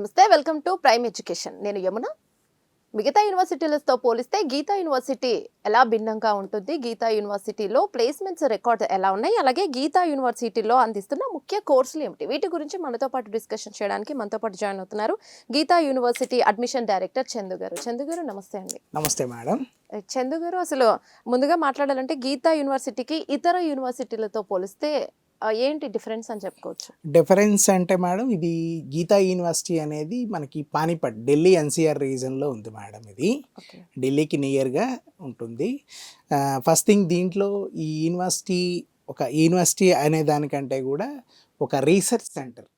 నమస్తే, welcome to prime education. నేను యమున. మిగతా యూనివర్సిటీలతో పోలిస్తే గీతా యూనివర్సిటీ ఎలా భిన్నంగా ఉంటుంది, గీతా యూనివర్సిటీలో ప్లేస్మెంట్స్ రికార్డ్ ఎలా ఉన్నాయి, అలాగే గీతా యూనివర్సిటీలో అందిస్తున్న ముఖ్య కోర్సులు ఏమిటి, వీటి గురించి మనతో పాటు డిస్కషన్ చేయడానికి మనతో పాటు జాయిన్ అవుతున్నారు Geetha university admission director Chandu garu. Chandu గారు, నమస్తే అండి. నమస్తే మేడం. చందు గారు, అసలు ముందుగా మాట్లాడాలంటే గీతా యూనివర్సిటీకి ఇతర యూనివర్సిటీలతో పోలిస్తే ఏంటి డిఫరెన్స్ అని చెప్పుకోవచ్చు? డిఫరెన్స్ అంటే మేడం, ఇది గీతా యూనివర్సిటీ అనేది మనకి పానీపట్, ఢిల్లీ ఎన్సీఆర్ రీజన్లో ఉంది మేడం. ఇది ఢిల్లీకి నియర్గా ఉంటుంది. ఫస్ట్ థింగ్, దీంట్లో ఈ యూనివర్సిటీ ఒక యూనివర్సిటీ అనే దానికంటే కూడా ఒక research centre,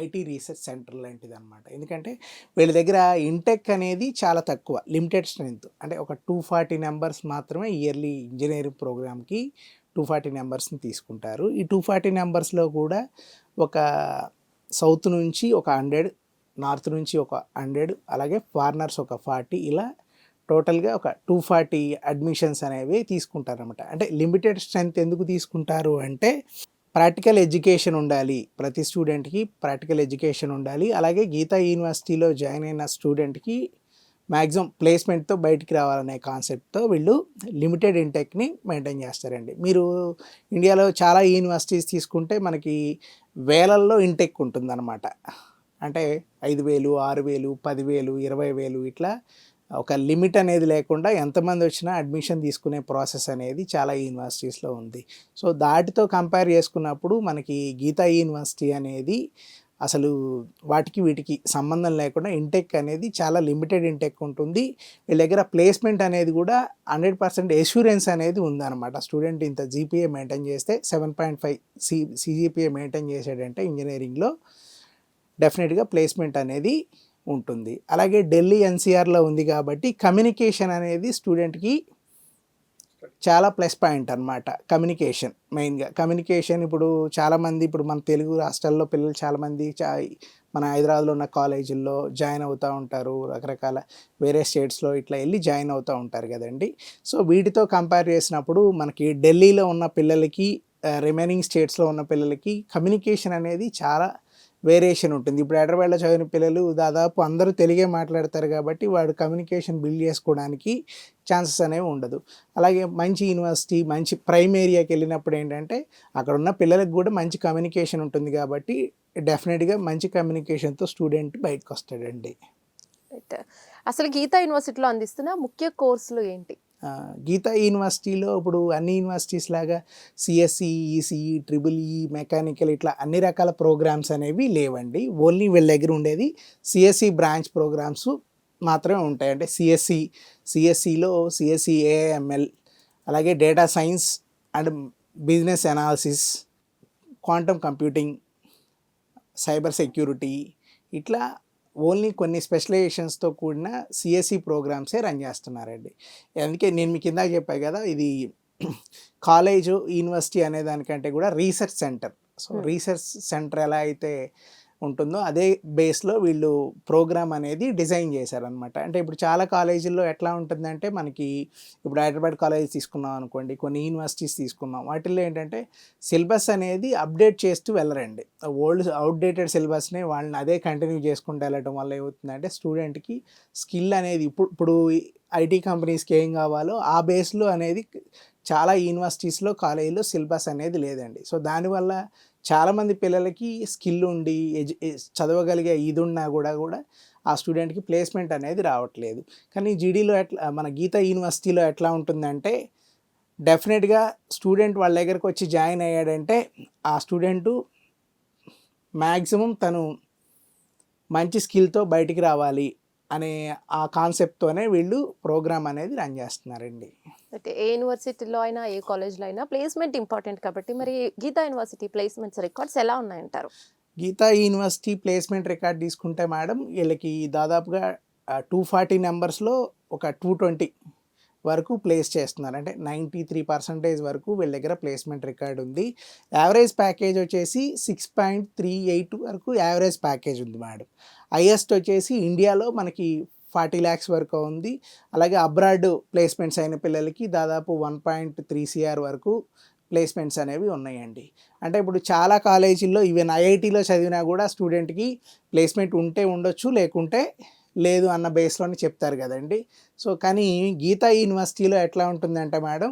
IT research centre లాంటిది అనమాట. ఎందుకంటే వీళ్ళ దగ్గర ఇంటెక్ అనేది చాలా తక్కువ, లిమిటెడ్ స్ట్రెంత్. అంటే ఒక 240 మెంబర్స్ మాత్రమే ఇయర్లీ ఇంజనీరింగ్ ప్రోగ్రామ్కి 240 మెంబర్స్ని తీసుకుంటారు. ఈ 240 మెంబర్స్లో కూడా ఒక సౌత్ నుంచి ఒక 100, నార్త్ నుంచి ఒక 100, అలాగే ఫారినర్స్ ఒక 40, ఇలా టోటల్గా ఒక 240 అడ్మిషన్స్ అనేవి తీసుకుంటారన్నమాట. అంటే లిమిటెడ్ స్ట్రెంత్ ఎందుకు తీసుకుంటారు అంటే, ప్రాక్టికల్ ఎడ్యుకేషన్ ఉండాలి, ప్రతి స్టూడెంట్కి ప్రాక్టికల్ ఎడ్యుకేషన్ ఉండాలి. అలాగే గీతా యూనివర్సిటీలో జాయిన్ అయిన స్టూడెంట్కి మ్యాక్సిమం ప్లేస్మెంట్తో బయటికి రావాలనే కాన్సెప్ట్తో వీళ్ళు లిమిటెడ్ ఇంటెక్ని మెయింటైన్ చేస్తారండి. మీరు ఇండియాలో చాలా యూనివర్సిటీస్ తీసుకుంటే మనకి వేలల్లో ఇంటెక్ ఉంటుందన్నమాట. అంటే 5,000, 6,000, 10,000, 20,000 ఇట్లా ఒక లిమిట్ అనేది లేకుండా ఎంతమంది వచ్చినా అడ్మిషన్ తీసుకునే ప్రాసెస్ అనేది చాలా యూనివర్సిటీస్లో ఉంది. సో దాటితో కంపేర్ చేసుకున్నప్పుడు మనకి గీతా యూనివర్సిటీ అనేది అసలు వాటికి వీటికి సంబంధం లేకుండా ఇంటెక్ అనేది చాలా లిమిటెడ్ ఇంటెక్ ఉంటుంది. వీళ్ళ దగ్గర ప్లేస్మెంట్ అనేది కూడా 100% ఎష్యూరెన్స్ అనేది ఉందన్నమాట. స్టూడెంట్ ఇంత జీపీఏ మెయింటైన్ చేస్తే 7.5 సిజిపిఏ మెయింటైన్ చేసాడంటే ఇంజనీరింగ్లో డెఫినెట్గా ప్లేస్మెంట్ అనేది ఉంటుంది. అలాగే ఢిల్లీ ఎన్సీఆర్లో ఉంది కాబట్టి కమ్యూనికేషన్ అనేది స్టూడెంట్కి చాలా ప్లస్ పాయింట్ అనమాట. కమ్యూనికేషన్ మెయిన్గా కమ్యూనికేషన్. ఇప్పుడు చాలామంది, ఇప్పుడు మన తెలుగు రాష్ట్రాల్లో పిల్లలు చాలామంది మన హైదరాబాద్లో ఉన్న కాలేజీల్లో జాయిన్ అవుతూ ఉంటారు, రకరకాల వేరే స్టేట్స్లో ఇట్లా వెళ్ళి జాయిన్ అవుతూ ఉంటారు కదండి. సో వీటితో కంపేర్ చేసినప్పుడు మనకి ఢిల్లీలో ఉన్న పిల్లలకి రిమైనింగ్ స్టేట్స్లో ఉన్న పిల్లలకి కమ్యూనికేషన్ అనేది చాలా వేరియేషన్ ఉంటుంది. ఇప్పుడు హైదరాబాద్లో చదివిన పిల్లలు దాదాపు అందరూ తెలుగే మాట్లాడతారు కాబట్టి వాడు కమ్యూనికేషన్ బిల్డ్ చేసుకోవడానికి ఛాన్సెస్ అనేవి ఉండదు. అలాగే మంచి యూనివర్సిటీ, మంచి ప్రైమ్ ఏరియాకి వెళ్ళినప్పుడు ఏంటంటే అక్కడ ఉన్న పిల్లలకు కూడా మంచి కమ్యూనికేషన్ ఉంటుంది కాబట్టి డెఫినెట్గా మంచి కమ్యూనికేషన్తో స్టూడెంట్ బయటకు వస్తాడండి. అసలు గీతా యూనివర్సిటీలో అందిస్తున్న ముఖ్య కోర్సులు ఏంటి? గీతా యూనివర్సిటీలో ఇప్పుడు అన్ని యూనివర్సిటీస్ లాగా సిఎస్సి, ఈసీఈ, ట్రిపుల్ఈ, మెకానికల్ ఇట్లా అన్ని రకాల ప్రోగ్రామ్స్ అనేవి లేవండి. ఓన్లీ వీళ్ళ దగ్గర ఉండేది సిఎస్సి బ్రాంచ్ ప్రోగ్రామ్స్ మాత్రమే ఉంటాయి. అంటే సిఎస్సిలో సిఎస్సి ఏఐఎంఎల్, అలాగే data science and business analysis, quantum computing, cyber security, ఇట్లా ఓన్లీ కొన్ని స్పెషలైజేషన్స్తో కూడిన సిఎస్సి ప్రోగ్రామ్సే రన్ చేస్తున్నారండి. అందుకే నేను మీకు ఇందాక చెప్పాను కదా, ఇది కాలేజు యూనివర్సిటీ అనే దానికంటే కూడా research centre. So research centre ఎలా అయితే ఉంటుందో అదే బేస్లో వీళ్ళు ప్రోగ్రామ్ అనేది డిజైన్ చేశారనమాట. అంటే ఇప్పుడు చాలా కాలేజీల్లో ఎట్లా ఉంటుందంటే, మనకి ఇప్పుడు హైదరాబాద్ కాలేజ్ తీసుకున్నాం అనుకోండి, కొన్ని యూనివర్సిటీస్ తీసుకున్నాం, వాటిల్లో ఏంటంటే సిలబస్ అనేది అప్డేట్ చేస్తూ వెళ్ళరండి. అవుట్డేటెడ్ సిలబస్ని వాళ్ళని అదే కంటిన్యూ చేసుకుంటూ వెళ్ళడం వల్ల ఏమవుతుందంటే స్టూడెంట్కి స్కిల్ అనేది ఇప్పుడు ఐటీ కంపెనీస్కి ఏం కావాలో ఆ బేస్లో అనేది చాలా యూనివర్సిటీస్లో, కాలేజీలో సిలబస్ అనేది లేదండి. సో దానివల్ల చాలామంది పిల్లలకి స్కిల్ ఉండి చదవగలిగే ఇది ఉన్నా కూడా ఆ స్టూడెంట్కి ప్లేస్మెంట్ అనేది రావట్లేదు. కానీ జీడీలో మన గీతా యూనివర్సిటీలో ఎట్లా ఉంటుందంటే, డెఫినెట్గా స్టూడెంట్ వాళ్ళ దగ్గరకు వచ్చి జాయిన్ అయ్యాడంటే ఆ స్టూడెంటు మ్యాక్సిమం తను మంచి స్కిల్తో బయటికి రావాలి అనే ఆ కాన్సెప్ట్తోనే వీళ్ళు ప్రోగ్రామ్ అనేది రన్ చేస్తున్నారండి. అయితే ఏ యూనివర్సిటీలో అయినా, ఏ కాలేజ్లో అయినా ప్లేస్మెంట్ ఇంపార్టెంట్ కాబట్టి, మరి గీతా యూనివర్సిటీ ప్లేస్మెంట్స్ రికార్డ్స్ ఎలా ఉన్నాయంటారు? గీతా యూనివర్సిటీ ప్లేస్మెంట్ రికార్డ్ తీసుకుంటే మేడం, వీళ్ళకి దాదాపుగా 240 నెంబర్స్లో ఒక 220 వరకు ప్లేస్ చేస్తున్నారు. అంటే 93% వరకు వీళ్ళ దగ్గర ప్లేస్మెంట్ రికార్డ్ ఉంది. యావరేజ్ ప్యాకేజ్ వచ్చేసి 6.38 వరకు యావరేజ్ ప్యాకేజ్ ఉంది మేడం. హైయెస్ట్ వచ్చేసి ఇండియాలో మనకి 40 lakhs వరకు ఉంది. అలాగే అబ్రాడ్ ప్లేస్మెంట్స్ అయిన పిల్లలకి దాదాపు 1.3 CR వరకు ప్లేస్మెంట్స్ అనేవి ఉన్నాయండి. అంటే ఇప్పుడు చాలా కాలేజీల్లో ఈవెన్ ఐఐటీలో చదివినా కూడా స్టూడెంట్కి ప్లేస్మెంట్ ఉంటే ఉండొచ్చు, లేకుంటే లేదు అన్న బేస్లోనే చెప్తారు కదండి. సో కానీ గీతా యూనివర్సిటీలో ఎట్లా ఉంటుందంటే మేడం,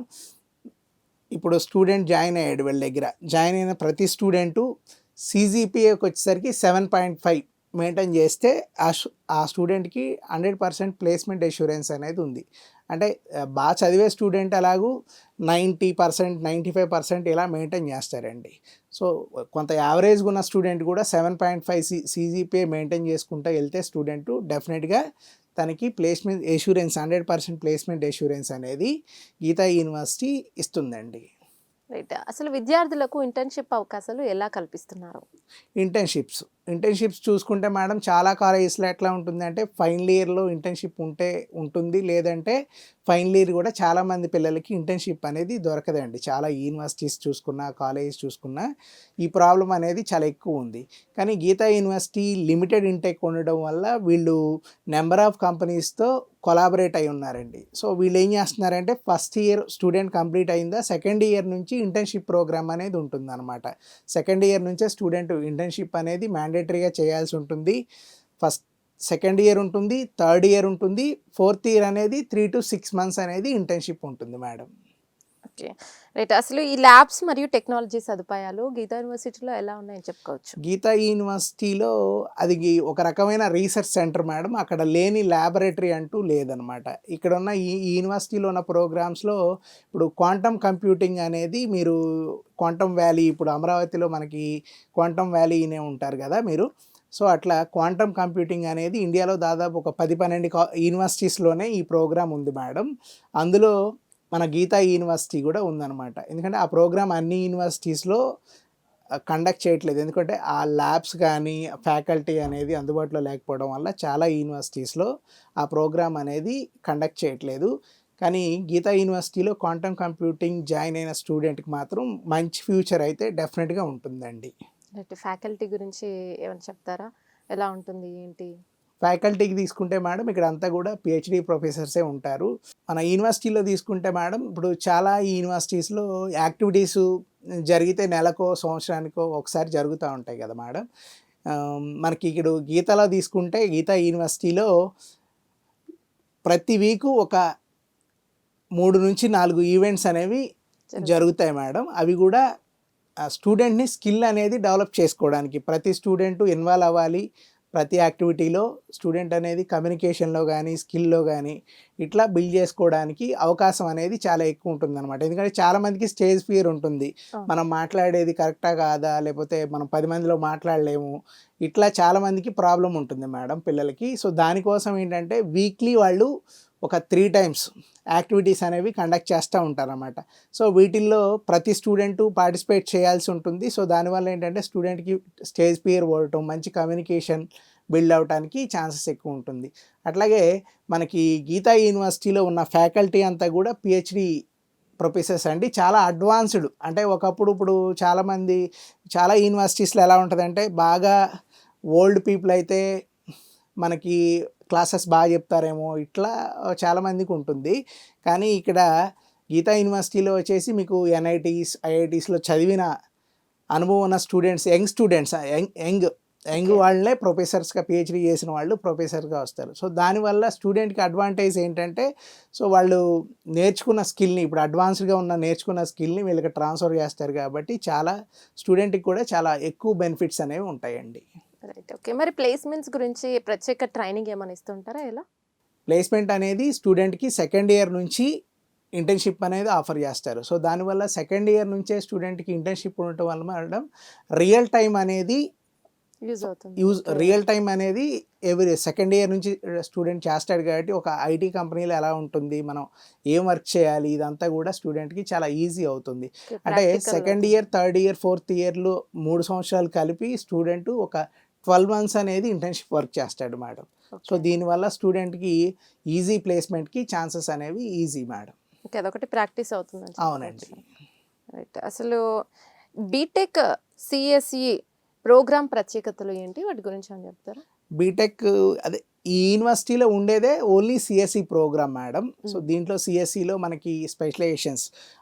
ఇప్పుడు స్టూడెంట్ జాయిన్ అయ్యాడు వీళ్ళ దగ్గర, జాయిన్ అయిన ప్రతి స్టూడెంటు సీజీపీఏకి వచ్చేసరికి 7.5 మెయింటైన్ చేస్తే ఆ స్టూడెంట్కి 100% ప్లేస్మెంట్ అష్యూరెన్స్ అనేది ఉంది. అంటే బాగా చదివే స్టూడెంట్ అలాగూ 90%, 95% ఇలా మెయింటైన్ చేస్తారండి. సో కొంత యావరేజ్గా ఉన్న స్టూడెంట్ కూడా 7.5 సీజీపీఏ మెయింటైన్ చేసుకుంటూ వెళ్తే స్టూడెంట్ డెఫినెట్గా తనకి ప్లేస్మెంట్ అష్యూరెన్స్ 100% ప్లేస్మెంట్ అష్యూరెన్స్ అనేది గీతా యూనివర్సిటీ ఇస్తుందండి. రైట్. అసలు విద్యార్థులకు ఇంటర్న్‌షిప్ అవకాశాలు ఎలా కల్పిస్తున్నారు? ఇంటర్న్‌షిప్స్ చూసుకుంటే మేడం చాలా కాలేజెస్‌లో ఎట్లా ఉంటుందంటే ఫైనల్ ఇయర్‌లో ఇంటర్న్‌షిప్ ఉంటుంది. లేదంటే ఫైనల్ ఇయర్ కూడా చాలామంది పిల్లలకి ఇంటర్న్‌షిప్ అనేది దొరకదండి. చాలా యూనివర్సిటీస్ చూసుకున్నా, కాలేజెస్ చూసుకున్నా ఈ ప్రాబ్లమ్ అనేది చాలా ఎక్కువ ఉంది. కానీ గీతా యూనివర్సిటీ లిమిటెడ్ ఇంటేక్ ఉండడం వల్ల వీళ్ళు నెంబర్ ఆఫ్ కంపెనీస్‌తో కొలాబరేట్ అయి ఉన్నారండి. సో వీళ్ళు ఏం చేస్తున్నారంటే ఫస్ట్ ఇయర్ స్టూడెంట్ కంప్లీట్ అయిందా సెకండ్ ఇయర్ నుంచి ఇంటర్న్‌షిప్ ప్రోగ్రామ్ అనేది ఉంటుందన్నమాట. సెకండ్ ఇయర్ నుంచే స్టూడెంట్ ఇంటర్న్‌షిప్ అనేది మ్యాండేటరీగా చేయాల్సి ఉంటుంది. సెకండ్ ఇయర్ ఉంటుంది, థర్డ్ ఇయర్ ఉంటుంది, ఫోర్త్ ఇయర్ అనేది 3 to 6 months అనేది ఇంటర్న్‌షిప్ ఉంటుంది మేడం. ఓకే. రైట్. అసలు ఈ ల్యాబ్స్ మరియు టెక్నాలజీ సదుపాయాలు గీతా యూనివర్సిటీలో ఎలా ఉన్నాయని చెప్పుకోవచ్చు? గీతా యూనివర్సిటీలో అది ఒక రకమైన రీసెర్చ్ సెంటర్ మేడం. అక్కడ లేని ల్యాబొరేటరీ అంటూ లేదనమాట. ఇక్కడున్న ఈ యూనివర్సిటీలో ఉన్న ప్రోగ్రామ్స్‌లో ఇప్పుడు క్వాంటమ్ కంప్యూటింగ్ అనేది మీరు క్వాంటమ్ వ్యాలీ, ఇప్పుడు అమరావతిలో మనకి క్వాంటమ్ వ్యాలీ ఇనే ఉంటారు కదా మీరు. సో అట్లా క్వాంటమ్ కంప్యూటింగ్ అనేది ఇండియాలో దాదాపు ఒక 10-12 యూనివర్సిటీస్లోనే ఈ ప్రోగ్రామ్ ఉంది మేడం. అందులో మన గీతా యూనివర్సిటీ కూడా ఉందన్నమాట. ఎందుకంటే ఆ ప్రోగ్రామ్ అన్ని యూనివర్సిటీస్లో కండక్ట్ చేయట్లేదు. ఎందుకంటే ఆ ల్యాబ్స్ కానీ ఫ్యాకల్టీ అనేది అందుబాటులో లేకపోవడం వల్ల చాలా యూనివర్సిటీస్లో ఆ ప్రోగ్రామ్ అనేది కండక్ట్ చేయట్లేదు. కానీ గీతా యూనివర్సిటీలో క్వాంటమ్ కంప్యూటింగ్ జాయిన్ అయిన స్టూడెంట్కి మాత్రం మంచి ఫ్యూచర్ అయితే డెఫినెట్గా ఉంటుందండి. రైట్. ఫ్యాకల్టీ గురించి ఏమైనా చెప్తారా? ఎలా ఉంటుంది ఏంటి? ఫ్యాకల్టీకి తీసుకుంటే మేడం ఇక్కడ అంతా కూడా పిహెచ్డి ప్రొఫెసర్సే ఉంటారు. మన యూనివర్సిటీలో తీసుకుంటే మేడం ఇప్పుడు చాలా యూనివర్సిటీస్లో యాక్టివిటీస్ జరిగితే నెలకో సంవత్సరానికో ఒకసారి జరుగుతూ ఉంటాయి కదా మేడం. మనకి ఇక్కడ గీతాలో తీసుకుంటే గీతా యూనివర్సిటీలో ప్రతి వీకు ఒక 3 నుంచి 4 ఈవెంట్స్ అనేవి జరుగుతాయి మేడం. అవి కూడా స్టూడెంట్ని స్కిల్ అనేది డెవలప్ చేసుకోవడానికి ప్రతి స్టూడెంట్ ఇన్వాల్వ్ అవ్వాలి. ప్రతి యాక్టివిటీలో స్టూడెంట్ అనేది కమ్యూనికేషన్లో కానీ స్కిల్లో కానీ ఇట్లా బిల్డ్ చేసుకోవడానికి అవకాశం అనేది చాలా ఎక్కువ ఉంటుందన్నమాట. ఎందుకంటే చాలామందికి స్టేజ్ ఫియర్ ఉంటుంది. మనం మాట్లాడేది కరెక్టా కాదా, లేకపోతే మనం 10 మందిలో మాట్లాడలేము, ఇట్లా చాలామందికి ప్రాబ్లం ఉంటుంది మేడం పిల్లలకి. సో దానికోసం ఏంటంటే వీక్లీ వాళ్ళు ఒక 3 times యాక్టివిటీస్ అనేవి కండక్ట్ చేస్తూ ఉంటారన్నమాట. సో వీటిల్లో ప్రతి స్టూడెంటు పార్టిసిపేట్ చేయాల్సి ఉంటుంది. సో దానివల్ల ఏంటంటే స్టూడెంట్కి స్టేజ్ ఫియర్ పోవటం, మంచి కమ్యూనికేషన్ బిల్డ్ అవడానికి ఛాన్సెస్ ఎక్కువ ఉంటుంది. అట్లాగే మనకి గీతా యూనివర్సిటీలో ఉన్న ఫ్యాకల్టీ అంతా కూడా పిహెచ్డి ప్రొఫెసర్స్ అండి. చాలా అడ్వాన్స్డ్. అంటే ఒకప్పుడు ఇప్పుడు చాలామంది చాలా యూనివర్సిటీస్లో ఎలా ఉంటుందంటే బాగా ఓల్డ్ పీపుల్ అయితే మనకి క్లాసెస్ బాగా చెప్తారేమో ఇట్లా చాలామందికి ఉంటుంది. కానీ ఇక్కడ గీతా యూనివర్సిటీలో వచ్చేసి మీకు ఎన్ఐటీస్, ఐఐటీస్లో చదివిన అనుభవం ఉన్న స్టూడెంట్స్, యంగ్ వాళ్ళే ప్రొఫెసర్స్గా పిహెచ్డి చేసిన వాళ్ళు ప్రొఫెసర్గా వస్తారు. సో దానివల్ల స్టూడెంట్కి అడ్వాంటేజ్ ఏంటంటే సో వాళ్ళు నేర్చుకున్న స్కిల్ని, ఇప్పుడు అడ్వాన్స్డ్గా నేర్చుకున్న స్కిల్ని వీళ్ళకి ట్రాన్స్ఫర్ చేస్తారు కాబట్టి చాలా స్టూడెంట్కి కూడా చాలా ఎక్కువ బెనిఫిట్స్ అనేవి ఉంటాయండి. రైట్. ఓకే. మరి ప్లేస్మెంట్స్ గురించి ప్రత్యేక ట్రైనింగ్ ఏమైనా ఇస్తుంటారా ఎలా? ప్లేస్మెంట్ అనేది స్టూడెంట్కి సెకండ్ ఇయర్ నుంచి ఇంటర్న్షిప్ అనేది ఆఫర్ చేస్తారు. సో దానివల్ల సెకండ్ ఇయర్ నుంచే స్టూడెంట్కి ఇంటర్న్షిప్ ఉండటం వల్ల మేడం రియల్ టైం అనేది ఎవ్రీ సెకండ్ ఇయర్ నుంచి స్టూడెంట్ చేస్తాడు కాబట్టి ఒక ఐటీ కంపెనీలో ఎలా ఉంటుంది, మనం ఏం వర్క్ చేయాలి, ఇదంతా కూడా స్టూడెంట్కి చాలా ఈజీ అవుతుంది. అంటే second year, third year, fourth ఇయర్లో 3 సంవత్సరాలు కలిపి స్టూడెంట్ ఒక 12 months అనేది ఇంటర్న్షిప్ వర్క్ చేస్తాడు మేడం. సో దీనివల్ల స్టూడెంట్కి ఈజీ ప్లేస్మెంట్కి ఛాన్సెస్ అనేవి ఈజీ మేడం. ఓకే. అదొకటి ప్రాక్టీస్ అవుతుంది. అవునండి. రైట్. అసలు బీటెక్ సిఎస్ఈ ప్రోగ్రామ్ ప్రత్యేకతలు ఏంటి, వాటి గురించి అని చెప్తారా? బీటెక్ అదే ఈ యూనివర్సిటీలో ఉండేదే only CSE program madam. So దీంట్లో సిఎస్సిలో మనకి specializations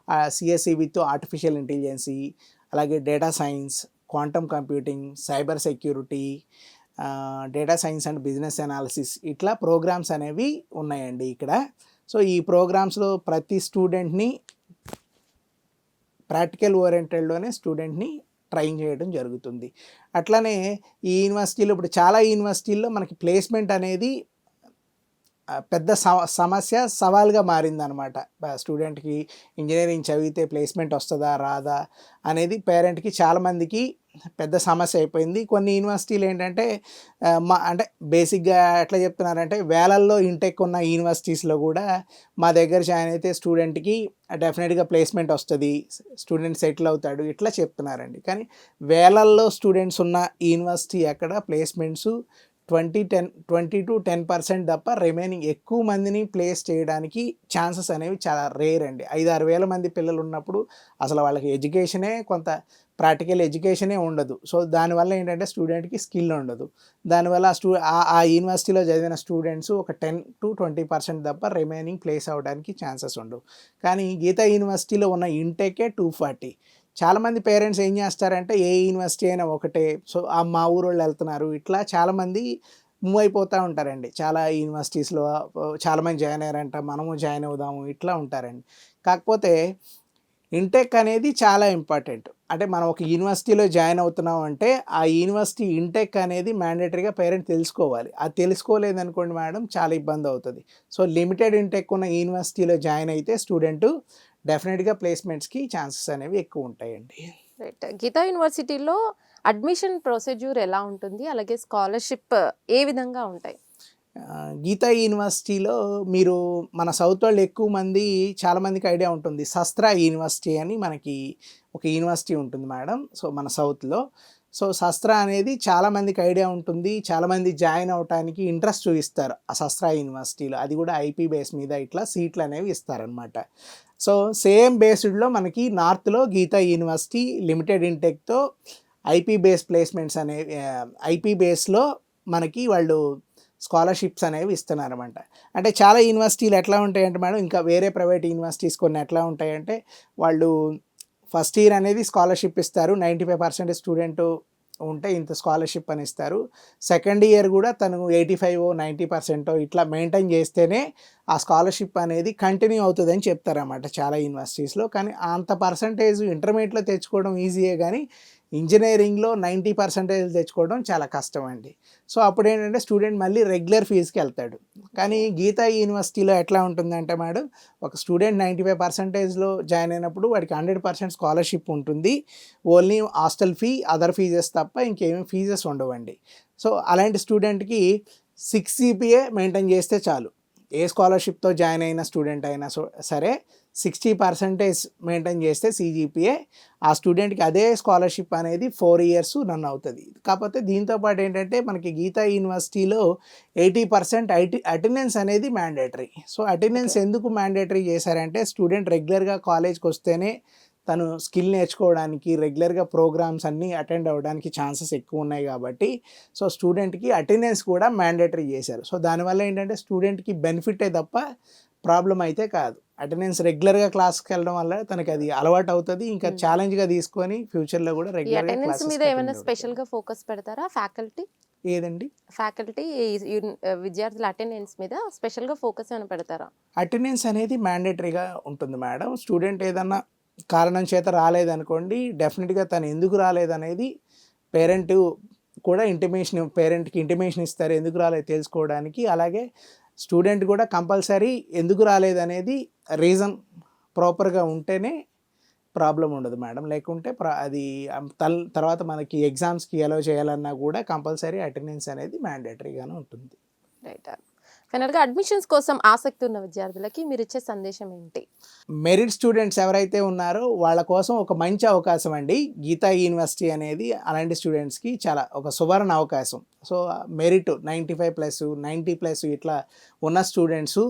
CSE with artificial intelligence, అలాగే data science, quantum computing, cyber security, data science and business analysis, ఇట్లా ప్రోగ్రామ్స్ అనేవి ఉన్నాయండి ఇక్కడ. సో ఈ ప్రోగ్రామ్స్లో ప్రతి స్టూడెంట్ని ప్రాక్టికల్ ఓరియంటెడ్లోనే స్టూడెంట్ని ట్రైన్ చేయడం జరుగుతుంది. అట్లానే ఈ యూనివర్సిటీలో ఇప్పుడు చాలా యూనివర్సిటీల్లో మనకి ప్లేస్మెంట్ అనేది పెద్ద సమస్య, సవాల్గా మారిందనమాట. స్టూడెంట్కి ఇంజనీరింగ్ చదివితే ప్లేస్మెంట్ వస్తుందా రాదా అనేది పేరెంట్కి చాలామందికి పెద్ద సమస్య అయిపోయింది. కొన్ని యూనివర్సిటీలు ఏంటంటే అంటే బేసిక్గా ఎట్లా చెప్తున్నారంటే వేలల్లో ఇంటెక్ ఉన్న యూనివర్సిటీస్లో కూడా మా దగ్గర జాయిన్ అయితే స్టూడెంట్కి డెఫినెట్గా ప్లేస్మెంట్ వస్తుంది, స్టూడెంట్ సెటిల్ అవుతాడు, ఇట్లా చెప్తున్నారండి. కానీ వేలల్లో స్టూడెంట్స్ ఉన్న యూనివర్సిటీ అక్కడ ప్లేస్మెంట్స్ 20 to 10% తప్ప రిమైనింగ్ ఎక్కువ మందిని ప్లేస్ చేయడానికి ఛాన్సెస్ అనేవి చాలా రేర్ అండి. 5-6 వేల మంది పిల్లలు ఉన్నప్పుడు అసలు వాళ్ళకి ఎడ్యుకేషనే కొంత ప్రాక్టికల్ ఎడ్యుకేషనే ఉండదు. సో దానివల్ల ఏంటంటే స్టూడెంట్కి స్కిల్ ఉండదు. దానివల్ల ఆ యూనివర్సిటీలో చదివిన స్టూడెంట్స్ ఒక 10 to 20% తప్ప రిమైనింగ్ ప్లేస్ అవ్వడానికి ఛాన్సెస్ ఉండవు. కానీ గీతా యూనివర్సిటీలో ఉన్న ఇంటేకే 240. చాలామంది పేరెంట్స్ ఏం చేస్తారంటే ఏ యూనివర్సిటీ అయినా ఒకటే, సో మా ఊరోళ్ళు వెళ్తున్నారు, ఇట్లా చాలామంది మూవ్ అయిపోతూ ఉంటారండి. చాలా యూనివర్సిటీస్లో చాలామంది జాయిన్ అయ్యారంట, మనము జాయిన్ అవుదాము, ఇట్లా ఉంటారండి. కాకపోతే ఇంటెక్ అనేది చాలా ఇంపార్టెంట్. అంటే మనం ఒక యూనివర్సిటీలో జాయిన్ అవుతున్నాం అంటే ఆ యూనివర్సిటీ ఇంటెక్ అనేది మ్యాండేటరీగా పేరెంట్ తెలుసుకోవాలి. అది తెలుసుకోలేదనుకోండి మేడం చాలా ఇబ్బంది అవుతుంది. సో లిమిటెడ్ ఇంటెక్ ఉన్న యూనివర్సిటీలో జాయిన్ అయితే స్టూడెంట్ డెఫినెట్గా ప్లేస్మెంట్స్కి ఛాన్సెస్ అనేవి ఎక్కువ ఉంటాయండి. రైట్. గీతా యూనివర్సిటీలో అడ్మిషన్ ప్రొసీజ్యూర్ ఎలా ఉంటుంది, అలాగే స్కాలర్షిప్ ఏ విధంగా ఉంటాయి? గీతా యూనివర్సిటీలో మీరు మన సౌత్ వాళ్ళు ఎక్కువ మంది చాలామందికి ఐడియా ఉంటుంది, శస్త్ర యూనివర్సిటీ అని మనకి ఒక యూనివర్సిటీ ఉంటుంది మేడం. సో మన సౌత్లో సో శస్త్ర అనేది చాలామందికి ఐడియా ఉంటుంది, చాలామంది జాయిన్ అవడానికి ఇంట్రెస్ట్ చూపిస్తారు ఆ శస్త్ర యూనివర్సిటీలో. అది కూడా ఐపీ బేస్ మీద ఇట్లా సీట్లు అనేవి ఇస్తారనమాట. సో సేమ్ బేస్డ్లో మనకి నార్త్లో గీతా యూనివర్సిటీ లిమిటెడ్ ఇంటెక్తో ఐపీ బేస్ ప్లేస్మెంట్స్ అనేవి ఐపీ బేస్లో మనకి వాళ్ళు స్కాలర్షిప్స్ అనేవి ఇస్తున్నారన్నమాట. అంటే చాలా యూనివర్సిటీలు ఎట్లా ఉంటాయంటే మేడం, ఇంకా వేరే ప్రైవేట్ యూనివర్సిటీస్ కొన్ని ఎట్లా ఉంటాయంటే వాళ్ళు ఫస్ట్ ఇయర్ అనేది స్కాలర్షిప్ ఇస్తారు, 95% స్టూడెంట్ ఉంటే ఇంత స్కాలర్షిప్ అని ఇస్తారు. సెకండ్ ఇయర్ కూడా తను 85-90% ఇట్లా మెయింటైన్ చేస్తేనే ఆ స్కాలర్షిప్ అనేది కంటిన్యూ అవుతుందని చెప్తారన్నమాట చాలా యూనివర్సిటీస్లో. కానీ అంత పర్సంటేజ్ ఇంటర్మీడియట్లో తెచ్చుకోవడం ఈజీయే, కానీ ఇంజనీరింగ్లో 90% తెచ్చుకోవడం చాలా కష్టం అండి. సో అప్పుడు ఏంటంటే స్టూడెంట్ మళ్ళీ రెగ్యులర్ ఫీజుకి వెళ్తాడు. కానీ గీతా యూనివర్సిటీలో ఎట్లా ఉంటుందంటే మేడం, ఒక స్టూడెంట్ 95%లో జాయిన్ అయినప్పుడు వాడికి 100% స్కాలర్షిప్ ఉంటుంది. Only hostel fee, other fees తప్ప ఇంకేమీ ఫీజెస్ ఉండవండి. సో అలాంటి స్టూడెంట్కి 6 GPA మెయింటైన్ చేస్తే చాలు. ఏ స్కాలర్షిప్తో జాయిన్ అయిన స్టూడెంట్ అయినా సరే 60% మెయింటైన్ చేస్తే CGPA ఆ స్టూడెంట్కి అదే స్కాలర్షిప్ అనేది 4 years రన్ అవుతుంది. కాకపోతే దీంతోపాటు ఏంటంటే మనకి గీతా యూనివర్సిటీలో 80% అటెండెన్స్ అనేది మ్యాండేటరీ. సో అటెండెన్స్ ఎందుకు మ్యాండేటరీ చేశారంటే స్టూడెంట్ రెగ్యులర్గా కాలేజ్కి వస్తేనే తను స్కిల్ నేర్చుకోవడానికి, రెగ్యులర్గా ప్రోగ్రామ్స్ అన్నీ అటెండ్ అవ్వడానికి ఛాన్సెస్ ఎక్కువ ఉన్నాయి కాబట్టి సో స్టూడెంట్కి అటెండెన్స్ కూడా మ్యాండేటరీ చేశారు. సో దానివల్ల ఏంటంటే స్టూడెంట్కి బెనిఫిటే తప్ప ప్రాబ్లం అయితే కాదు. అటెండెన్స్ రెగ్యులర్గా క్లాస్కి వెళ్ళడం వల్ల తనకి అది అలవాటు అవుతుంది, ఇంకా ఛాలెంజ్గా తీసుకొని ఫ్యూచర్లో కూడా రెగ్యులర్గా అటెండెన్స్ మీద ఏమైనా స్పెషల్గా ఫోకస్ పెడతారా ఫ్యాకల్టీ? ఏదండి ఫ్యాకల్టీ విద్యార్థుల అటెండెన్స్ మీద స్పెషల్గా ఫోకస్ ఏమైనా పెడతారా? అటెండెన్స్ అనేది మ్యాండేటరీగా ఉంటుంది మేడం. స్టూడెంట్ ఏదన్నా కారణం చేత రాలేదనుకోండి, డెఫినెట్గా తను ఎందుకు రాలేదనేది పేరెంట్ కూడా పేరెంట్కి ఇంటిమేషన్ ఇస్తారు ఎందుకు రాలేదు తెలుసుకోవడానికి. అలాగే స్టూడెంట్ కూడా కంపల్సరీ ఎందుకు రాలేదనేది రీజన్ ప్రాపర్గా ఉంటేనే ప్రాబ్లం ఉండదు మేడం. లేకుంటే అది తర్వాత మనకి ఎగ్జామ్స్కి అలౌ చేయాలన్నా కూడా కంపల్సరీ అటెండెన్స్ అనేది మ్యాండేటరీగానే ఉంటుంది. రైట్. ఫైనల్గా అడ్మిషన్స్ కోసం ఆసక్తి ఉన్న విద్యార్థులకి మీరు ఇచ్చే సందేశం ఏంటి? మెరిట్ స్టూడెంట్స్ ఎవరైతే ఉన్నారో వాళ్ళ కోసం ఒక మంచి అవకాశం అండి గీతా యూనివర్సిటీ అనేది. అలాంటి స్టూడెంట్స్కి చాలా ఒక సువర్ణ అవకాశం. సో మెరిట్ 95+, 90+ ఇట్లా ఉన్న స్టూడెంట్స్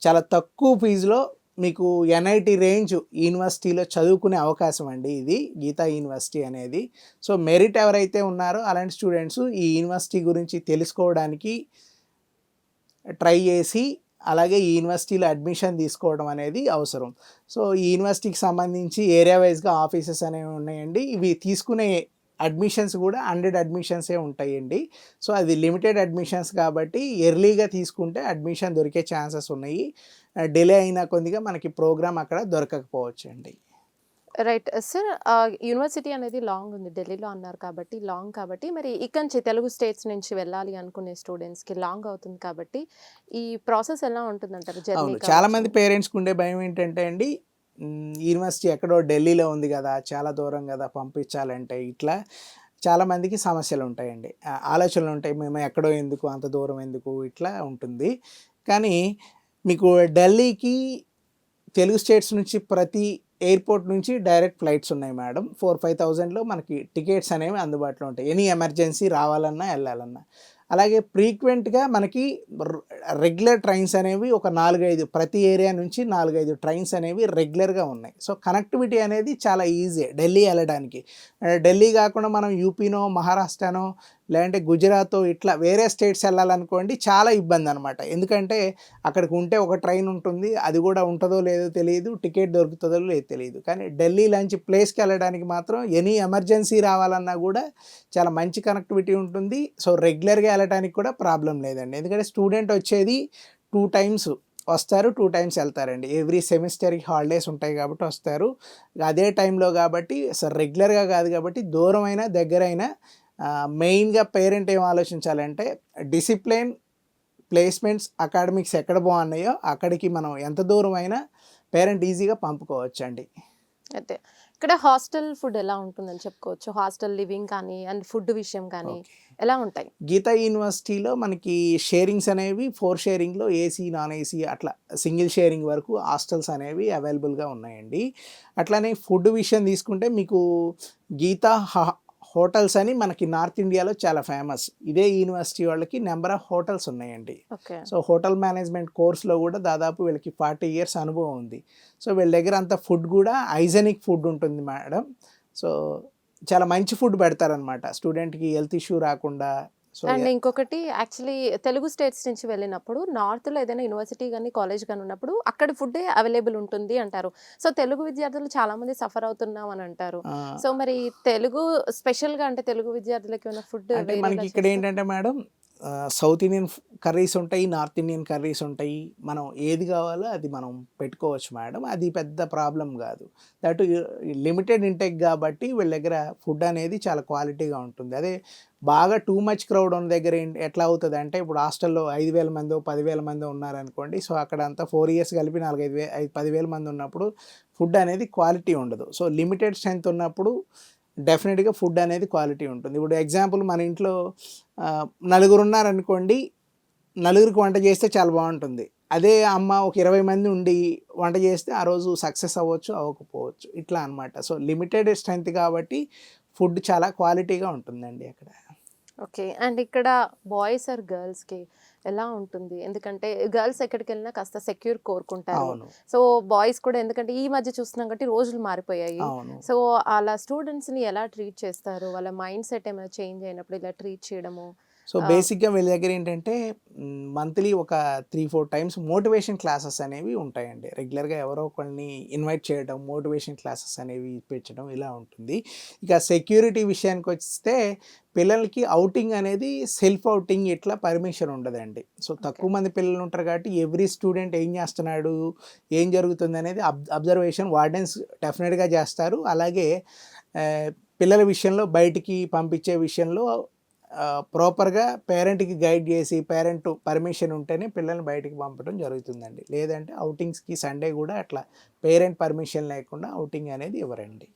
చాలా తక్కువ ఫీజులో మీకు NIT రేంజ్ యూనివర్సిటీలో చదువుకునే అవకాశం అండి ఇది గీతా యూనివర్సిటీ అనేది. సో మెరిట్ ఎవరైతే ఉన్నారో అలాంటి స్టూడెంట్స్ ఈ యూనివర్సిటీ గురించి తెలుసుకోవడానికి ట్రై చేసి అలాగే ఈ యూనివర్సిటీలో అడ్మిషన్ తీసుకోవడం అనేది అవసరం. సో ఈ యూనివర్సిటీకి సంబంధించి ఏరియా వైజ్గా ఆఫీసెస్ అనేవి ఉన్నాయండి. ఇవి తీసుకునే అడ్మిషన్స్ కూడా 100 అడ్మిషన్సే ఉంటాయండి. సో అది లిమిటెడ్ అడ్మిషన్స్ కాబట్టి ఎర్లీగా తీసుకుంటే అడ్మిషన్ దొరికే ఛాన్సెస్ ఉన్నాయి. డిలే అయినా కొద్దిగా మనకి ప్రోగ్రామ్ అక్కడ దొరకకపోవచ్చు అండి. Right sir. యూనివర్సిటీ అనేది లాంగ్ ఉంది, ఢిల్లీలో అన్నారు కాబట్టి లాంగ్ కాబట్టి మరి ఇక్కడ నుంచి తెలుగు స్టేట్స్ నుంచి వెళ్ళాలి అనుకునే స్టూడెంట్స్కి లాంగ్ అవుతుంది కాబట్టి ఈ ప్రాసెస్ ఎలా ఉంటుందంటారు జర్నీ? అవును, చాలామంది పేరెంట్స్కి ఉండే భయం ఏంటంటే అండి, యూనివర్సిటీ ఎక్కడో ఢిల్లీలో ఉంది కదా, చాలా దూరం కదా పంపించాలంటే, ఇట్లా చాలామందికి సమస్యలు ఉంటాయండి, ఆలోచనలు ఉంటాయి, మేము ఎక్కడో ఎందుకు, అంత దూరం ఎందుకు, ఇట్లా ఉంటుంది. కానీ మీకు ఢిల్లీకి తెలుగు స్టేట్స్ నుంచి ప్రతి ఎయిర్పోర్ట్ నుంచి డైరెక్ట్ ఫ్లైట్స్ ఉన్నాయి మేడం. 4-5,000లో మనకి టికెట్స్ అనేవి అందుబాటులో ఉంటాయి, ఎనీ ఎమర్జెన్సీ రావాలన్నా వెళ్ళాలన్నా. అలాగే ఫ్రీక్వెంట్గా మనకి రెగ్యులర్ ట్రైన్స్ అనేవి ఒక 4-5 ప్రతి ఏరియా నుంచి 4-5 ట్రైన్స్ అనేవి రెగ్యులర్గా ఉన్నాయి. సో కనెక్టివిటీ అనేది చాలా ఈజీ ఢిల్లీ వెళ్ళడానికి. ఢిల్లీ కాకుండా మనం యూపీనో, మహారాష్ట్రనో, లేదంటే గుజరాత్ ఇట్లా వేరే స్టేట్స్ వెళ్ళాలనుకోండి చాలా ఇబ్బంది అనమాట. ఎందుకంటే అక్కడికి ఉంటే ఒక ట్రైన్ ఉంటుంది, అది కూడా ఉంటుందో లేదో తెలియదు, టికెట్ దొరుకుతుందో లేదో తెలియదు. కానీ ఢిల్లీ లాంటి ప్లేస్కి వెళ్ళడానికి మాత్రం ఎనీ ఎమర్జెన్సీ రావాలన్నా కూడా చాలా మంచి కనెక్టివిటీ ఉంటుంది. సో రెగ్యులర్గా వెళ్ళడానికి కూడా ప్రాబ్లం లేదండి. ఎందుకంటే స్టూడెంట్ వచ్చేది 2 టైమ్స్ వస్తారు, 2 టైమ్స్ వెళ్తారండి. ఎవ్రీ సెమిస్టర్కి హాలిడేస్ ఉంటాయి కాబట్టి వస్తారు అదే టైంలో. కాబట్టి సో రెగ్యులర్గా కాదు కాబట్టి దూరమైన దగ్గరైనా మెయిన్గా పేరెంట్ ఏం ఆలోచించాలంటే డిసిప్లిన్, ప్లేస్మెంట్స్, అకాడమిక్స్ ఎక్కడ బాగున్నాయో అక్కడికి మనం ఎంత దూరం అయినా పేరెంట్ ఈజీగా పంపుకోవచ్చు అండి. అయితే ఇక్కడ హాస్టల్ ఫుడ్ ఎలా ఉంటుందని చెప్పుకోవచ్చు? హాస్టల్ లివింగ్ కానీ అండ్ ఫుడ్ విషయం కానీ ఎలా ఉంటాయి? గీతా యూనివర్సిటీలో మనకి షేరింగ్స్ అనేవి 4 షేరింగ్లో ఏసీ, నాన్ ఏసీ అట్లా సింగిల్ షేరింగ్ వరకు హాస్టల్స్ అనేవి అవైలబుల్గా ఉన్నాయండి. అట్లానే ఫుడ్ విషయం తీసుకుంటే మీకు గీతా హోటల్స్ అని మనకి నార్త్ ఇండియాలో చాలా ఫేమస్. ఇదే యూనివర్సిటీ వాళ్ళకి నెంబర్ ఆఫ్ హోటల్స్ ఉన్నాయండి. సో హోటల్ మేనేజ్మెంట్ కోర్స్లో కూడా దాదాపు వీళ్ళకి 40 ఇయర్స్ అనుభవం ఉంది. సో వీళ్ళ దగ్గర అంత ఫుడ్ కూడా హైజెనిక్ ఫుడ్ ఉంటుంది మేడం. సో చాలా మంచి ఫుడ్ పెడతారనమాట, స్టూడెంట్కి హెల్త్ ఇష్యూ రాకుండా. అండ్ ఇంకొకటి యాక్చువల్లీ తెలుగు స్టేట్స్ నుంచి వెళ్ళినప్పుడు నార్త్లో ఏదైనా యూనివర్సిటీ కానీ కాలేజ్ కానీ ఉన్నప్పుడు అక్కడ ఫుడ్ అవైలబుల్ ఉంటుంది అంటారు. సో తెలుగు విద్యార్థులు చాలా మంది సఫర్ అవుతున్నాం అని అంటారు. సో మరి తెలుగు స్పెషల్గా అంటే తెలుగు విద్యార్థులకి ఉన్న ఫుడ్ అంటే మనకి ఇక్కడ ఏంటంటే మేడం, సౌత్ ఇండియన్ కర్రీస్ ఉంటాయి, నార్త్ ఇండియన్ కర్రీస్ ఉంటాయి. మనం ఏది కావాలో అది మనం పెట్టుకోవచ్చు మేడం, అది పెద్ద ప్రాబ్లం కాదు. దట్ లిమిటెడ్ ఇంటెక్ కాబట్టి వీళ్ళ దగ్గర ఫుడ్ అనేది చాలా క్వాలిటీగా ఉంటుంది. అదే బాగా టూ మచ్ క్రౌడ్ ఉన్న దగ్గర ఎట్లా అవుతుంది అంటే, ఇప్పుడు హాస్టల్లో 5,000 మందో 10,000 మందో ఉన్నారనుకోండి. సో అక్కడ అంతా 4 ఇయర్స్ కలిపి 10,000 మంది ఉన్నప్పుడు ఫుడ్ అనేది క్వాలిటీ ఉండదు. సో లిమిటెడ్ స్ట్రెంత్ ఉన్నప్పుడు డెఫినెట్గా ఫుడ్ అనేది క్వాలిటీ ఉంటుంది. ఇప్పుడు ఎగ్జాంపుల్ మన ఇంట్లో 4 ఉన్నారనుకోండి, 4కి వంట చేస్తే చాలా బాగుంటుంది. అదే అమ్మ ఒక 20 మంది ఉండి వంట చేస్తే ఆ రోజు సక్సెస్ అవ్వచ్చు, అవ్వకపోవచ్చు, ఇట్లా అనమాట. సో లిమిటెడ్ స్ట్రెంత్ కాబట్టి ఫుడ్ చాలా క్వాలిటీగా ఉంటుందండి అక్కడ. ఓకే. అండ్ ఇక్కడ బాయ్స్ ఆర్ గర్ల్స్కి ఎలా ఉంటుంది? ఎందుకంటే గర్ల్స్ ఎక్కడికి వెళ్ళినా కాస్త సెక్యూర్ కోరుకుంటారు. సో బాయ్స్ కూడా, ఎందుకంటే ఈ మధ్య చూస్తున్నాం కాబట్టి రోజులు మారిపోయాయి. సో అలా స్టూడెంట్స్ని ఎలా ట్రీట్ చేస్తారు? వాళ్ళ మైండ్ సెట్ ఏమైనా చేంజ్ అయినప్పుడు ఇలా ట్రీట్ చేయడము? సో బేసిక్గా వీళ్ళ దగ్గర ఏంటంటే మంత్లీ ఒక 3-4 టైమ్స్ మోటివేషన్ క్లాసెస్ అనేవి ఉంటాయండి. రెగ్యులర్గా ఎవరో ఒకరిని ఇన్వైట్ చేయడం, మోటివేషన్ క్లాసెస్ అనేవి పెట్టడం ఇలా ఉంటుంది. ఇక సెక్యూరిటీ విషయానికి వస్తే పిల్లలకి అవుటింగ్ అనేది సెల్ఫ్ అవుటింగ్ ఇట్లా పర్మిషన్ ఉండదండి. సో తక్కువ మంది పిల్లలు ఉంటారు కాబట్టి ఎవ్రీ స్టూడెంట్ ఏం చేస్తున్నాడు, ఏం జరుగుతుంది అనేది అబ్జర్వేషన్ వార్డెన్స్ డెఫినెట్గా చేస్తారు. అలాగే పిల్లల విషయంలో బయటికి పంపించే విషయంలో ప్రాపర్గా పేరెంట్కి గైడ్ చేసి, పేరెంట్ పర్మిషన్ ఉంటేనే పిల్లల్ని బయటికి పంపడం జరుగుతుందండి. లేదంటే అవుటింగ్స్కి సండే కూడా అట్లా పేరెంట్ పర్మిషన్ లేకుండా అవుటింగ్ అనేది ఇవ్వరండి.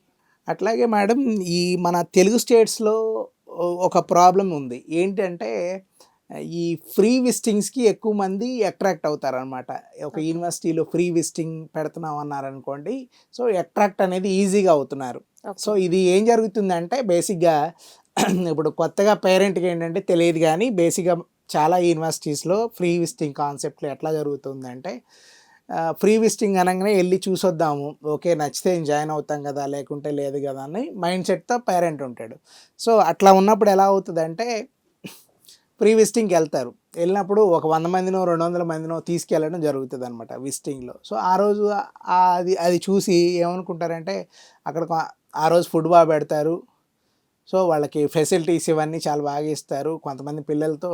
అట్లాగే మేడం, ఈ మన తెలుగు స్టేట్స్లో ఒక ప్రాబ్లం ఉంది. ఏంటంటే ఈ ఫ్రీ విజిటింగ్స్కి ఎక్కువ మంది అట్రాక్ట్ అవుతారనమాట. ఒక యూనివర్సిటీలో ఫ్రీ విజిటింగ్ పెడుతున్నాం అన్నారనుకోండి, సో అట్రాక్ట్ అనేది ఈజీగా అవుతున్నారు. సో ఇది ఏం జరుగుతుందంటే బేసిక్గా ఇప్పుడు కొత్తగా పేరెంట్కి ఏంటంటే తెలియదు, కానీ బేసిక్గా చాలా యూనివర్సిటీస్లో ఫ్రీ విజిటింగ్ కాన్సెప్ట్లో ఎట్లా జరుగుతుందంటే, ఫ్రీ విజిటింగ్ అనగానే వెళ్ళి చూసొద్దాము, ఓకే నచ్చితే జాయిన్ అవుతాం కదా, లేకుంటే లేదు కదా అని మైండ్ సెట్తో పేరెంట్ ఉంటాడు. సో అట్లా ఉన్నప్పుడు ఎలా అవుతుందంటే, ప్రీ విజిటింగ్కి వెళ్తారు. వెళ్ళినప్పుడు ఒక 100 మందినో 200 మందినో తీసుకెళ్ళడం జరుగుతుంది అనమాట విజిటింగ్లో. సో ఆ రోజు అది అది చూసి ఏమనుకుంటారంటే అక్కడ ఆ రోజు ఫుడ్ బాగా పెడతారు, సో వాళ్ళకి ఫెసిలిటీస్ ఇవన్నీ చాలా బాగా ఇస్తారు. కొంతమంది పిల్లలతో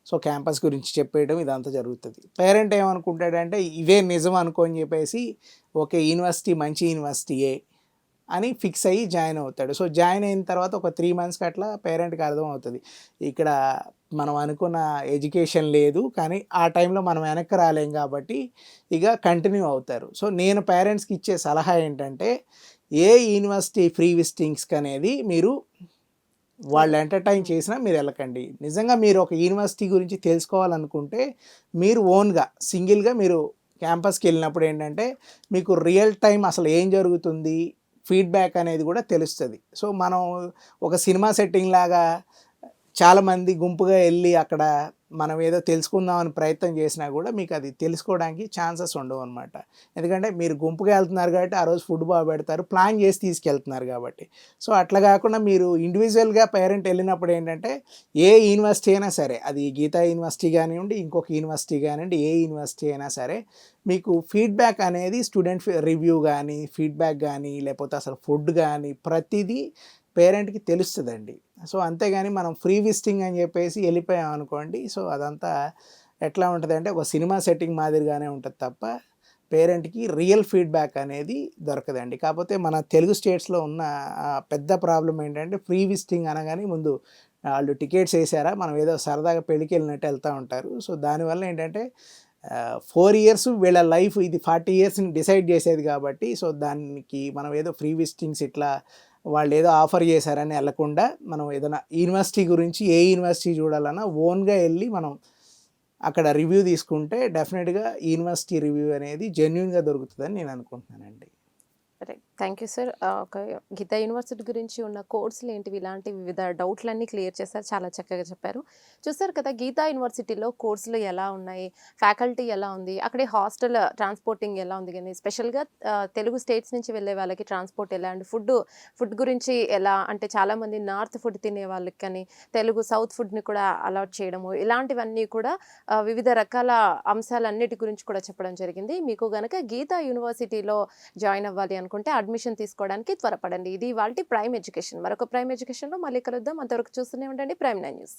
సో క్యాంపస్ గురించి చెప్పేయడం ఇదంతా జరుగుతుంది. పేరెంట్ ఏమనుకుంటాడంటే ఇవే నిజం అనుకోని చెప్పేసి ఓకే యూనివర్సిటీ మంచి యూనివర్సిటీయే అని ఫిక్స్ అయ్యి జాయిన్ అవుతాడు. సో జాయిన్ అయిన తర్వాత ఒక 3 మంత్స్కి అట్లా పేరెంట్కి అర్థమవుతుంది ఇక్కడ మనం అనుకున్న ఎడ్యుకేషన్ లేదు, కానీ ఆ టైంలో మనం వెనక్కి రాలేం కాబట్టి ఇక కంటిన్యూ అవుతారు. సో నేను పేరెంట్స్కి ఇచ్చే సలహా ఏంటంటే ఏ యూనివర్సిటీ ఫ్రీ విజిటింగ్స్కి అనేది మీరు వాళ్ళు ఎంటర్టైన్ చేసినా మీరు వెళ్ళకండి. నిజంగా మీరు ఒక యూనివర్సిటీ గురించి తెలుసుకోవాలనుకుంటే మీరు ఓన్గా సింగిల్గా మీరు క్యాంపస్కి వెళ్ళినప్పుడు ఏంటంటే మీకు రియల్ టైం అసలు ఏం జరుగుతుంది ఫీడ్బ్యాక్ అనేది కూడా తెలుస్తుంది. సో మనం ఒక సినిమా సెట్టింగ్ లాగా చాలామంది గుంపుగా వెళ్ళి అక్కడ మనం ఏదో తెలుసుకుందామని ప్రయత్నం చేసినా కూడా మీకు అది తెలుసుకోవడానికి ఛాన్సెస్ ఉండవు అనమాట. ఎందుకంటే మీరు గుంపుగా వెళ్తున్నారు కాబట్టి ఆ రోజు ఫుడ్ బాగా పెడతారు, ప్లాన్ చేసి తీసుకెళ్తున్నారు కాబట్టి. సో అట్లా కాకుండా మీరు ఇండివిజువల్గా పేరెంట్ వెళ్ళినప్పుడు ఏంటంటే ఏ యూనివర్సిటీ అయినా సరే, అది గీతా యూనివర్సిటీ కానివ్వండి, ఇంకొక యూనివర్సిటీ కానివ్వండి, ఏ యూనివర్సిటీ అయినా సరే మీకు ఫీడ్బ్యాక్ అనేది స్టూడెంట్ రివ్యూ కానీ ఫీడ్బ్యాక్ కానీ లేకపోతే అసలు ఫుడ్ కానీ ప్రతిదీ పేరెంట్కి తెలుస్తుందండి. సో అంతేగాని మనం ఫ్రీ విజిటింగ్ అని చెప్పేసి వెళ్ళిపోయాం అనుకోండి, సో అదంతా ఎట్లా ఉంటుంది అంటే ఒక సినిమా సెట్టింగ్ మాదిరిగానే ఉంటుంది తప్ప పేరెంట్కి రియల్ ఫీడ్బ్యాక్ అనేది దొరకదండి. కాకపోతే మన తెలుగు స్టేట్స్లో ఉన్న పెద్ద ప్రాబ్లం ఏంటంటే ఫ్రీ విజిటింగ్ అనగానే ముందు వాళ్ళు టికెట్స్ వేసారా, మనం ఏదో సరదాగా పెళ్ళికి వెళ్ళినట్టు వెళ్తూ ఉంటారు. సో దానివల్ల ఏంటంటే 4 ఇయర్స్ వీళ్ళ లైఫ్ ఇది 40 ఇయర్స్ని డిసైడ్ చేసేది కాబట్టి, సో దానికి మనం ఏదో ఫ్రీ విజిటింగ్స్ ఇట్లా వాళ్ళు ఏదో ఆఫర్ చేశారని వెళ్ళకుండా మనం ఏదైనా యూనివర్సిటీ గురించి ఏ యూనివర్సిటీ చూడాలన్నా ఓన్గా వెళ్ళి మనం అక్కడ రివ్యూ తీసుకుంటే డెఫినెట్గా యూనివర్సిటీ రివ్యూ అనేది జెన్యున్గా దొరుకుతుందని నేను అనుకుంటున్నానండి. Right, thank you sir. ఒక గీతా యూనివర్సిటీ గురించి ఉన్న కోర్సులు ఏంటివి, ఇలాంటి వివిధ డౌట్లన్నీ క్లియర్ చేశారు, చాలా చక్కగా చెప్పారు. చూసారు కదా గీతా యూనివర్సిటీలో కోర్సులు ఎలా ఉన్నాయి, ఫ్యాకల్టీ ఎలా ఉంది, అక్కడే హాస్టల్ ట్రాన్స్పోర్టింగ్ ఎలా ఉంది, కానీ స్పెషల్గా తెలుగు స్టేట్స్ నుంచి వెళ్ళే వాళ్ళకి ట్రాన్స్పోర్ట్ ఎలా అండ్ ఫుడ్ గురించి ఎలా అంటే చాలామంది నార్త్ ఫుడ్ తినే వాళ్ళకి కానీ తెలుగు సౌత్ ఫుడ్ని కూడా అలాట్ చేయడము, ఇలాంటివన్నీ కూడా వివిధ రకాల అంశాలన్నిటి గురించి కూడా చెప్పడం జరిగింది. మీకు గనక గీతా యూనివర్సిటీలో జాయిన్ అవ్వాలి అనుకుంటే అడ్మిషన్ తీసుకోవడానికి త్వరపడండి. ఇది ఇవాల్టి ప్రైమ్ ఎడ్యుకేషన్. మరొక ప్రైమ్ ఎడ్యుకేషన్లో మళ్ళీ కలుద్దాం. అంతవరకు చూస్తూనే ఉండండి ప్రైమ్ 9 న్యూస్.